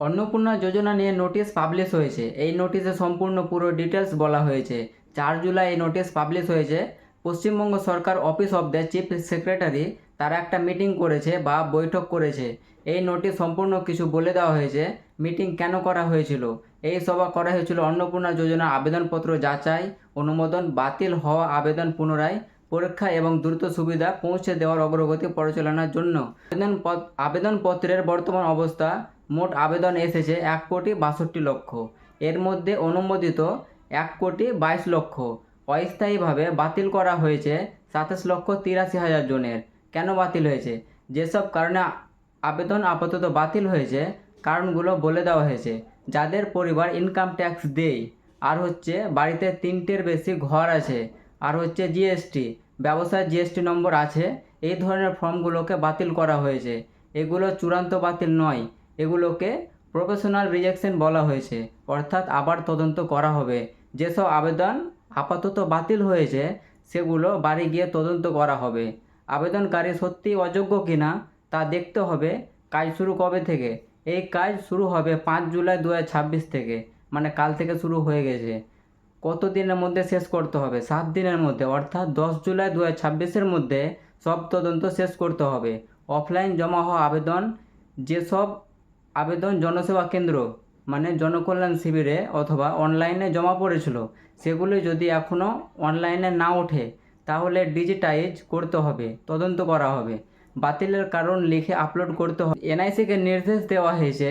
অন্নপূর্ণা যোজনা নিয়ে notice publish হয়েছে। এই নোটিশে সম্পূর্ণ পুরো ডিটেলস বলা হয়েছে। 4 জুলাই এই নোটিশ পাবলিশ হয়েছে। পশ্চিমবঙ্গ সরকার office of the chief secretary তারা একটা মিটিং করেছে বা বৈঠক করেছে। এই নোটিশ সম্পূর্ণ কিছু বলে দেওয়া হয়েছে। মিটিং কেন করা হয়েছিল, এই সভা করা হয়েছিল অন্নপূর্ণা যোজনা আবেদনপত্র যাচাই, অনুমোদন, বাতিল হওয়া আবেদন পুনরায় পরীক্ষা এবং দ্রুত সুবিধা পৌঁছে দেওয়ার অগ্রগতি পরিচালনার জন্য। আবেদনপত্রের বর্তমান অবস্থা: মোট আবেদন এসেছে 1,62,00,000। এর মধ্যে অনুমোদিত 1,22,00,000। অস্থায়ীভাবে বাতিল করা হয়েছে 27,83,000 জনের। কেন বাতিল হয়েছে, যেসব কারণে আবেদন আপাতত বাতিল হয়েছে কারণগুলো বলে দেওয়া হয়েছে। যাদের পরিবার ইনকাম ট্যাক্স দেয়, আর হচ্ছে বাড়িতে 3টের বেশি ঘর আছে, আর হচ্ছে জিএসটি, ব্যবসার জিএসটি নম্বর আছে, এই ধরনের ফর্মগুলোকে বাতিল করা হয়েছে। এগুলো চূড়ান্ত বাতিল নয়, এগুলোকে প্রফেশনাল রিজেকশন বলা হয়েছে, অর্থাৎ আবার তদন্ত করা হবে। যেসব আবেদন আপাতত বাতিল হয়েছে সেগুলো বাড়ি গিয়ে তদন্ত করা হবে। আবেদনকারী সত্যিই অযোগ্য কিনা তা দেখতে হবে। কাজ শুরু কবে থেকে? এই কাজ শুরু হবে 5 জুলাই 2026 থেকে, মানে কাল থেকে শুরু হয়ে গেছে। কত দিনের মধ্যে শেষ করতে হবে? 7 দিনের মধ্যে, অর্থাৎ 10 জুলাই 2026-এর মধ্যে সব তদন্ত শেষ করতে হবে। অফলাইন জমা হওয়া আবেদন: যেসব আবেদন জনসেবা কেন্দ্র মানে জনকল্যাণ শিবিরে অথবা অনলাইনে জমা পড়েছিল, সেগুলি যদি এখনও অনলাইনে না ওঠে তাহলে ডিজিটাইজ করতে হবে, তদন্ত করা হবে। বাতিলের কারণ লিখে আপলোড করতে হবে। এনআইসিকে নির্দেশ দেওয়া হয়েছে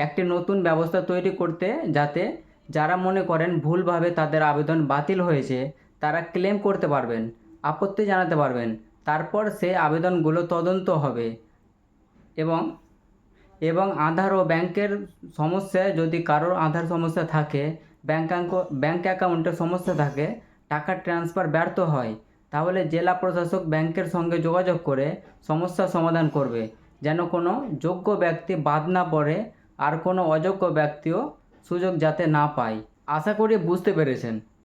একটি নতুন ব্যবস্থা তৈরি করতে, যাতে যারা মনে করেন ভুলভাবে তাদের আবেদন বাতিল হয়েছে তারা ক্লেম করতে পারবেন, আপত্তি জানাতে পারবেন। তারপর সেই আবেদনগুলো তদন্ত হবে। এবং এবং আধার ও ব্যাংকের সমস্যা, যদি কারোর আধার সমস্যা থাকে, ব্যাংক অ্যাকাউন্টের সমস্যা থাকে, টাকা ট্রান্সফার ব্যর্থ হয়, তাহলে জেলা প্রশাসক ব্যাংকের সঙ্গে যোগাযোগ করে সমস্যার সমাধান করবে, যেন কোনো যোগ্য ব্যক্তি বাদ না পড়ে, আর কোনো অযোগ্য ব্যক্তিও সুযোগ যাতে না পায়। আশা করি বুঝতে পেরেছেন।